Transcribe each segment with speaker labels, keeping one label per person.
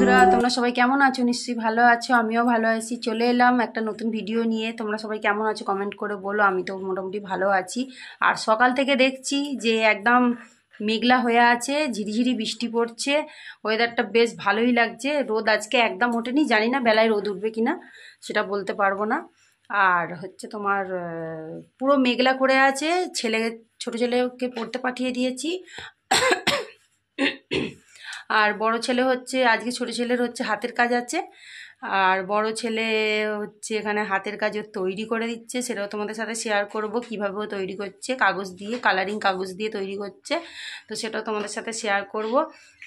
Speaker 1: বন্ধুরা, তোমরা সবাই কেমন আছো? নিশ্চয়ই ভালো আছো, আমিও ভালো আছি। চলে এলাম একটা নতুন ভিডিও নিয়ে। তোমরা সবাই কেমন আছো কমেন্ট করে বলো। আমি তো মোটামুটি ভালো আছি। আর সকাল থেকে দেখছি যে একদম মেঘলা হয়ে আছে, ঝিরিঝিরি বৃষ্টি পড়ছে। ওয়েদারটা বেশ ভালোই লাগছে। রোদ আজকে একদম ওঠেনি, জানি না বেলায় রোদ উঠবে কিনা, সেটা বলতে পারবো না। আর হচ্ছে তোমার পুরো মেঘলা করে আছে। ছোট ছেলেকে পড়তে পাঠিয়ে দিয়েছি। আর বড় ছেলে হচ্ছে, আজকে ছোট ছেলের হচ্ছে হাতের কাজ আছে। আর বড় ছেলে হচ্ছে এখানে হাতের কাজও তৈরি করে দিচ্ছে, সেটাও তোমাদের সাথে শেয়ার করব। কীভাবে ও তৈরি করছে, কাগজ দিয়ে, কালারিং কাগজ দিয়ে তৈরি করছে, তো সেটাও তোমাদের সাথে শেয়ার করব।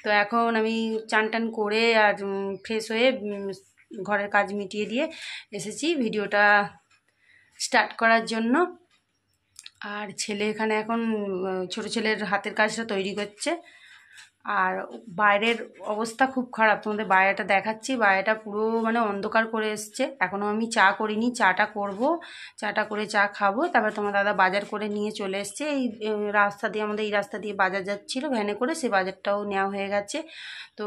Speaker 1: তো এখন আমি চান টান করে আর ফ্রেশ হয়ে ঘরের কাজ মিটিয়ে দিয়ে এসেছি ভিডিওটা স্টার্ট করার জন্য। আর ছেলে এখানে এখন ছোট ছেলের হাতের কাজটা তৈরি করছে। আর বাইরের অবস্থা খুব খারাপ, তোমাদের বাইরেটা দেখাচ্ছি। বাইরেটা পুরো মানে অন্ধকার করে এসছে। এখনও আমি চা করিনি, চাটা করব। চাটা করে চা খাবো, তারপর তোমার দাদা বাজার করে নিয়ে চলে এসছে। এই রাস্তা দিয়ে, আমাদের এই রাস্তা দিয়ে বাজার যাচ্ছিলো ভ্যানে করে, সেই বাজারটাও নেওয়া হয়ে গেছে। তো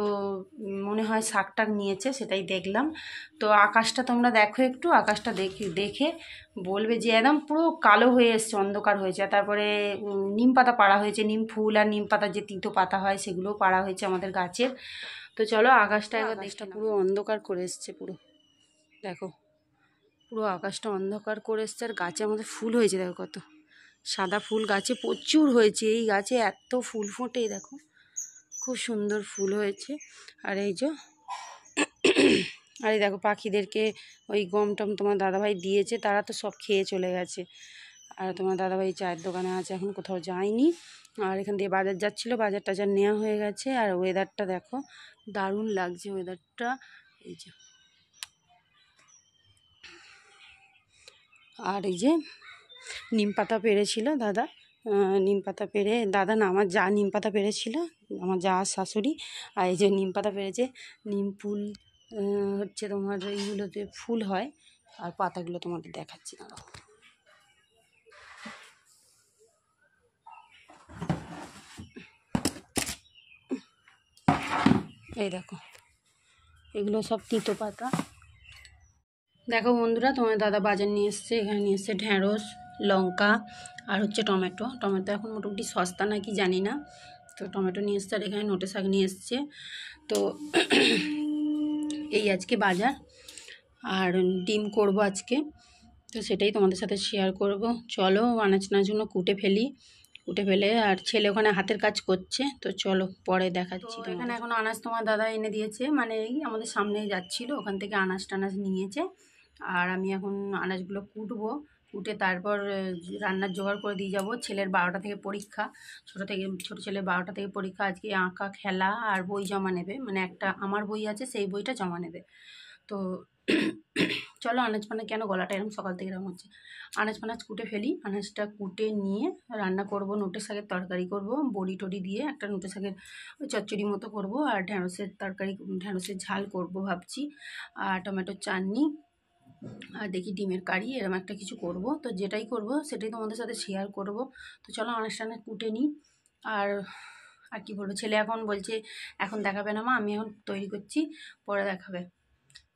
Speaker 1: মনে হয় শাক টাক নিয়েছে, সেটাই দেখলাম। তো আকাশটা তোমরা দেখো একটু, আকাশটা দেখে বলবে যে একদম পুরো কালো হয়ে এসছে, অন্ধকার হয়েছে। তারপরে নিম পাতা পাড়া হয়েছে, নিম ফুল আর নিম পাতার যে তিতো পাতা হয় সেগুলোও পাড়া হয়েছে আমাদের গাছের। তো চলো আকাশটা একবার দেখতে। পুরো অন্ধকার করে এসছে পুরো, দেখো পুরো আকাশটা অন্ধকার করে এসছে। আর গাছে আমাদের ফুল হয়েছে, দেখো কত সাদা ফুল গাছে প্রচুর হয়েছে। এই গাছে এত ফুল ফোটে, দেখো খুব সুন্দর ফুল হয়েছে। আর এই যে আর এই দেখো পাখিদেরকে ওই গম টম তোমার দাদাভাই দিয়েছে, তারা তো সব খেয়ে চলে গেছে। আর তোমার দাদাভাই চায়ের দোকানে আছে, এখন কোথাও যায়নি। আর এখান দিয়ে বাজার যাচ্ছিলো, বাজার টাজার নেওয়া হয়ে গেছে। আর ওয়েদারটা দেখো, দারুণ লাগছে ওয়েদারটা। এই যে, আর এই যে নিম পাতা পেড়েছিল দাদা, নিম পাতা পেড়ে, দাদা না আমার যা নিম পাতা পেড়েছিল, আমার যা শাশুড়ি। আর এই যে নিম পাতা পেড়েছে। নিম ফুল হচ্ছে তোমার এইগুলোতে ফুল হয়। আর পাতাগুলো তোমাদের দেখাচ্ছি দাঁড়াও। এই দেখো, এগুলো সব তিতো পাতা। দেখো বন্ধুরা, তোমার দাদা বাজার নিয়ে এসছে। এখানে নিয়ে এসছে ঢ্যাঁড়স, লঙ্কা আর হচ্ছে টমেটো। টমেটো এখন মোটামুটি সস্তা নাকি জানি না, তো টমেটো নিয়ে এসছে। আর এখানে নোটে শাক নিয়ে এসছে। তো এই আজকে বাজার। আর ডিম করব আজকে, তো সেটাই তোমাদের সাথে শেয়ার করব। চলো আনাজ টানাজগুলো কুটে ফেলে, আর ছেলে ওখানে হাতের কাজ করছে, তো চলো পরে দেখাচ্ছি। তো এখানে এখন আনাজ তোমার দাদা এনে দিয়েছে, মানে এই আমাদের সামনেই যাচ্ছিল, ওখান থেকে আনাজ টানাজ নিয়েছে। আর আমি এখন আনাজগুলো কুটবো, কুটে তারপর রান্নার জোগাড় করে দিয়ে যাব। ছেলের 12টা থেকে পরীক্ষা, ছোটো ছেলের 12টা থেকে পরীক্ষা। আজকে আঁকা, খেলা আর বই জমা নেবে, মানে একটা আমার বই আছে, সেই বইটা জমা নেবে। তো চলো আনাজ পানাজ, কেন গলাটা এরকম সকাল থেকে এরকম হচ্ছে, আনাজ পানাজ কুটে ফেলি। আনাজটা কুটে নিয়ে রান্না করব, নোটে শাকের তরকারি করব, বড়ি টড়ি দিয়ে একটা নোটে শাকের চচ্চড়ি মতো করব। আর ঢ্যাঁড়সের তরকারি, ঢ্যাঁড়সের ঝাল করব ভাবছি। আর টমেটোর চাটনি, আর দেখি ডিমের কারি, এরকম একটা কিছু করব। তো যেটাই করব সেটাই তোমাদের সাথে শেয়ার করব। তো চলো আনাজ টানাজ কুটে নিই। আর আর কি বলবো, ছেলে এখন বলছে এখন দেখাবে না মা, আমি এখন তৈরি করছি, পরে দেখাবে।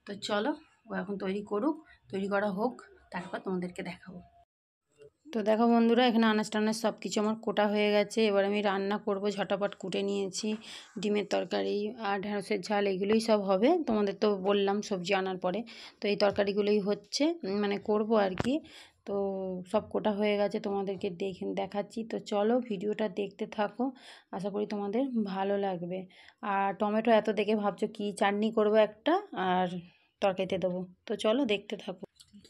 Speaker 1: তো চলো ও এখন তৈরি করুক, তৈরি করা হোক, তারপর তোমাদেরকে দেখাবো। তো দেখো বন্ধুরা, এখানে আনাজ টানাজ সব কিছু আমার কোটা হয়ে গেছে। এবার আমি রান্না করব, ঝটাপট কুটে নিয়েছি। ডিমের তরকারি আর ঢ্যাঁড়সের ঝাল এগুলোই সব হবে, তোমাদের তো বললাম সবজি আনার পরে। তো এই তরকারিগুলোই হচ্ছে, মানে করব আর কি। তো সব কোটা হয়ে গেছে, তোমাদেরকে দেখাচ্ছি। তো চলো ভিডিওটা দেখতে থাকো, আশা করি তোমাদের ভালো লাগবে। আর টমেটো এত দেখে ভাবছো কি চাটনি করব একটা, আর তরকারিতে দেবো। তো চলো দেখতে থাকো।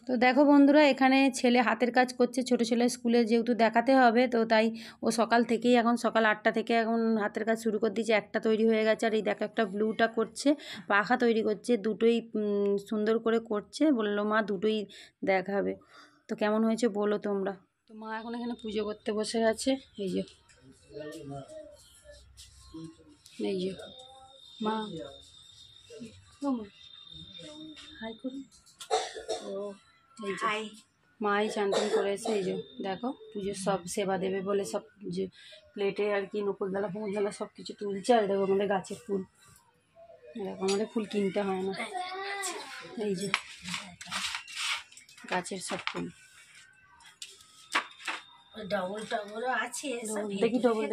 Speaker 1: তো দেখো বন্ধুরা, এখানে ছেলে হাতের কাজ করছে। ছোট ছেলে স্কুলে যেহেতু দেখাতে হবে, তো তাই ও সকাল থেকেই, এখন সকাল 8টা থেকে এখন হাতের কাজ শুরু করে দিয়েছে। একটা তৈরি হয়ে গেছে। আর এই দেখো একটা ব্লুটা করছে, পাখা তৈরি করছে, দুটোই সুন্দর করে করছে। বললো মা দুটোই দেখাবে, তো কেমন হয়েছে বলো তোমরা। তো মা এখন এখানে পুজো করতে বসে গেছে। এই যে, এই যে মা, হাই করুন। ও এই যে মাই চান টান করে এসে, এই যে দেখো পুজোর সব সেবা দেবে বলে সব যে প্লেটে আর কি নকুলদালা ফকুলদালা সব কিছু তুলছে। আর দেখো আমাদের গাছের ফুল, এরকম আমাদের ফুল কিনতে হয় না, এই যে গাছের সব ফুল।
Speaker 2: ডবল টবলও আছে,
Speaker 1: দেখি ডবল,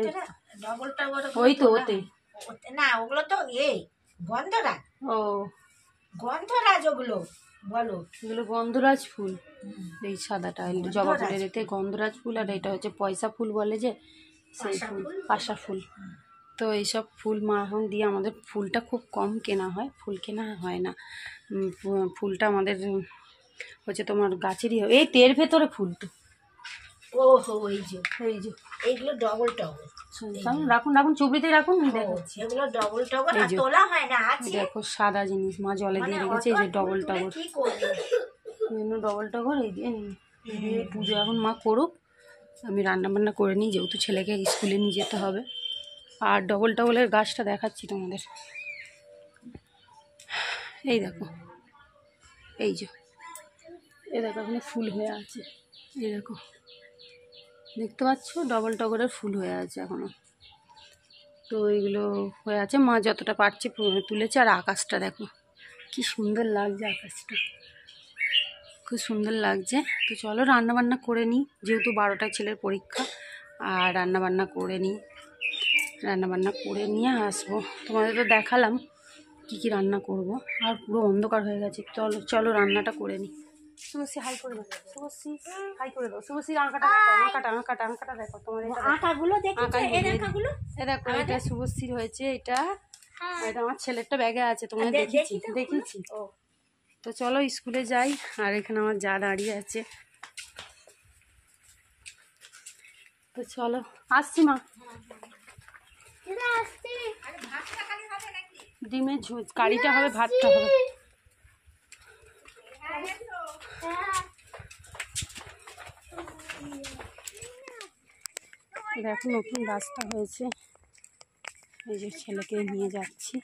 Speaker 2: ডবল টবল
Speaker 1: ওই তো ওতে
Speaker 2: না, ওগুলো তো গন্ধরাজ।
Speaker 1: ও
Speaker 2: গন্ধরাজ ওগুলো, বলো
Speaker 1: এগুলো গন্ধরাজ ফুল। এই সাদাটা জবা ফুলের এতে গন্ধরাজ ফুল, আর এটা হচ্ছে পয়সা ফুল বলে যে, সেই ফুল পাশা ফুল। তো এইসব ফুল মা এখন দিয়ে, আমাদের ফুলটা খুব কম কেনা হয়, ফুল কেনা হয় না। ফুলটা আমাদের হচ্ছে তোমার গাছেরই, এই তের ভেতরে ফুল তো।
Speaker 2: ওহো, এই যে এইগুলো ডবল টবল।
Speaker 1: রাখুন রাখুন, চুবড়িতে রাখুন। দেখো
Speaker 2: এগুলো ডবল টবল, আর তোলা হয় না, আছে।
Speaker 1: দেখো সাদা জিনিস মা জলে দিয়ে রেখেছে, এই যে ডবল টগর,
Speaker 2: কি করবে
Speaker 1: ডবল টগর। এই দিয়ে পুজো এখন মা করুক, আমি রান্না বান্না করে নিই, যেহেতু ছেলেকে স্কুলে নিয়ে যেতে হবে। আর ডবল টগলের গাছটা দেখাচ্ছি তোমাদের, এই দেখো, এই যে এই দেখো এখানে ফুল হয়ে আছে, এই দেখো দেখতে পাচ্ছ, ডবল টগরের ফুল হয়ে আছে এখনো। তো এইগুলো হয়ে আছে, মা যতটা পারছে তুলেছে। আর আকাশটা দেখো কি সুন্দর লাগছে, আকাশটা খুব সুন্দর লাগছে। তো চলো রান্নাবান্না করে নিই, যেহেতু 12টায় ছেলের পরীক্ষা, আর রান্নাবান্না করে নিই। রান্নাবান্না করে নিয়ে আসবো, তোমাদের তো দেখালাম কি কি রান্না করব। আর পুরো অন্ধকার হয়ে গেছে, চলো চলো রান্নাটা করে নিই। শুভশ্রী হাই করে দাও, শুভশ্রী হাই করে দাও, শুভশ্রী আঁকাটা দেখো তোমার
Speaker 2: আঁকাগুলো দেখো,
Speaker 1: দেখো এটা শুভশ্রীর হয়েছে, এটা এটা আমার ছেলেরটা ব্যাগে আছে, তোমাদের দেখিয়েছি। তো চলো স্কুলে যাই। আর এখানে আমার যা দাঁড়িয়ে আছে, তো চলো আসছি মা। ডিমের ঝোল, কারিটা হবে, ভাতটা হবে। দেখো নতুন রাস্তা হয়েছে, এই যে ছেলেকে নিয়ে যাচ্ছি।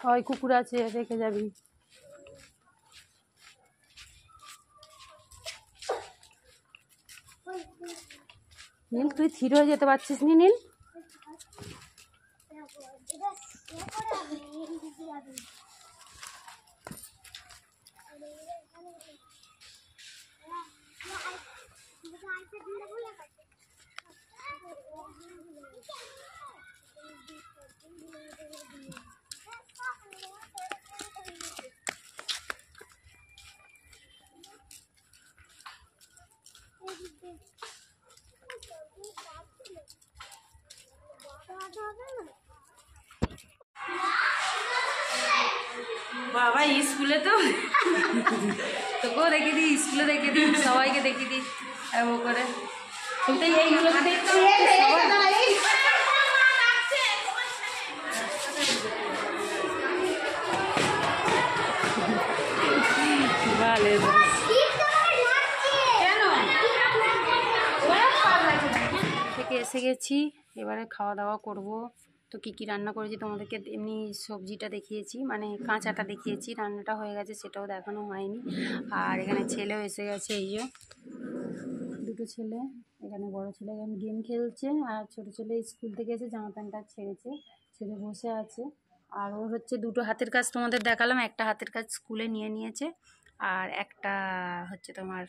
Speaker 1: হয় কুকুর আছে, রেখে যাবি। নীল তুই থির হয়ে যেতে পারছিস নি নীল? বাবা স্কুলে তো তোকেও দেখে দিই, স্কুলে দেখে দিই, সবাইকে দেখে দিই এমন করে। তুমি এইগুলোকে দেখতে থেকে এসে গেছি, এবারে খাওয়া দাওয়া করব। তো কী কী রান্না করেছি তোমাদেরকে এমনি সবজিটা দেখিয়েছি, মানে কাঁচাটা দেখিয়েছি, রান্নাটা হয়ে গেছে সেটাও দেখানো হয়নি। আর এখানে ছেলেও এসে গেছে, এই যে দুটো ছেলে, এখানে বড় ছেলে এখানে গেম খেলছে, আর ছোটো ছেলে স্কুল থেকে এসে জামা প্যান্টটা ছেড়েছে, ছেলে বসে আছে। আর ওর হচ্ছে দুটো হাতের কাজ তোমাদের দেখালাম, একটা হাতের কাজ স্কুলে নিয়ে নিয়েছে, আর একটা হচ্ছে তোমার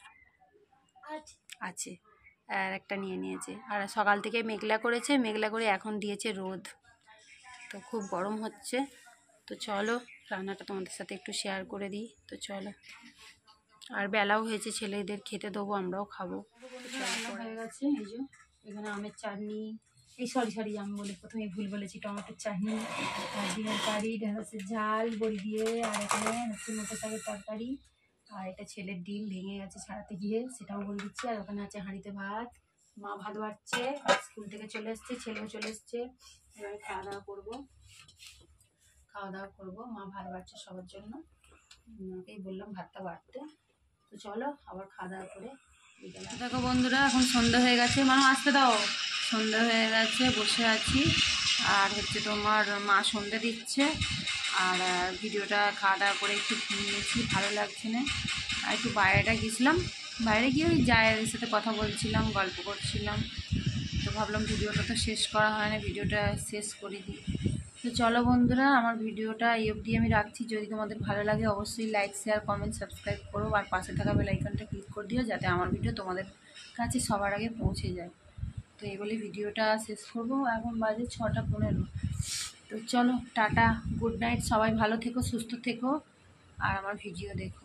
Speaker 1: আছে, আর একটা নিয়ে নিয়েছে। আর সকাল থেকে মেঘলা করেছে, মেঘলা করে এখন দিয়েছে রোদ, তো খুব গরম হচ্ছে। তো চলো রান্নাটা তোমাদের সাথে একটু শেয়ার করে দিই। তো চলো, আর বেলাও হয়েছে, ছেলেদের খেতে দেবো, আমরাও খাবো। রান্না হয়ে গেছে, এই যে এখানে আমের চাটনি, এই সরি আমি প্রথমে ভুল বলেছি, টমেটোর চাটনি, আর ডিমের কারি, ঢেঁড়সের ঝাল বড়ি দিয়ে, আর এখানে হচ্ছে মোটা শাকের তরকারি, আর এটা ছেলের ডিম ভেঙে গেছে ছাড়াতে গিয়ে, সেটাও বলে দিচ্ছি। আর ওখানে আছে হাঁড়িতে ভাত, মা ভাত বাড়ছে, স্কুল থেকে চলে এসছে, ছেলেও চলে এসছে, এবারে খাওয়া দাওয়া করবো। খাওয়া দাওয়া করবো। মা ভাত বাড়ছে সবার জন্য, মাকেই বললাম ভাতটা বাড়তে। তো চলো আবার খাওয়া দাওয়া করে বিকেলে। দেখো বন্ধুরা, এখন সন্ধ্যা হয়ে গেছে, মানে আসতে দাও, সন্ধ্যা হয়ে গেছে, বসে আছি। আর হচ্ছে তোমার মা সন্ধ্যা দিচ্ছে, আর ভিডিওটা খাওয়া দাওয়া করে একটু নিয়েছি, ভালো লাগছে না। আর একটু বাইরেটা গেছিলাম, বাইরে গিয়ে ওই জায়ের সাথে কথা বলছিলাম, গল্প করছিলাম। তো ভাবলাম ভিডিওটা তো শেষ করা হয় না, ভিডিওটা শেষ করে দিই। তো চলো বন্ধুরা, আমার ভিডিওটা এই অবধি আমি রাখছি। যদি তোমাদের ভালো লাগে অবশ্যই লাইক, শেয়ার, কমেন্ট, সাবস্ক্রাইব করো, আর পাশে থাকা বেল আইকনটা ক্লিক করে দিও, যাতে আমার ভিডিও তোমাদের কাছে সবার আগে পৌঁছে যায়। তো এই বলে ভিডিওটা শেষ করবো। এখন বাজে 6:15। তো চলো টাটা, গুড নাইট, সবাই ভালো থেকো, সুস্থ থেকো, আর আমার ভিডিও দেখো।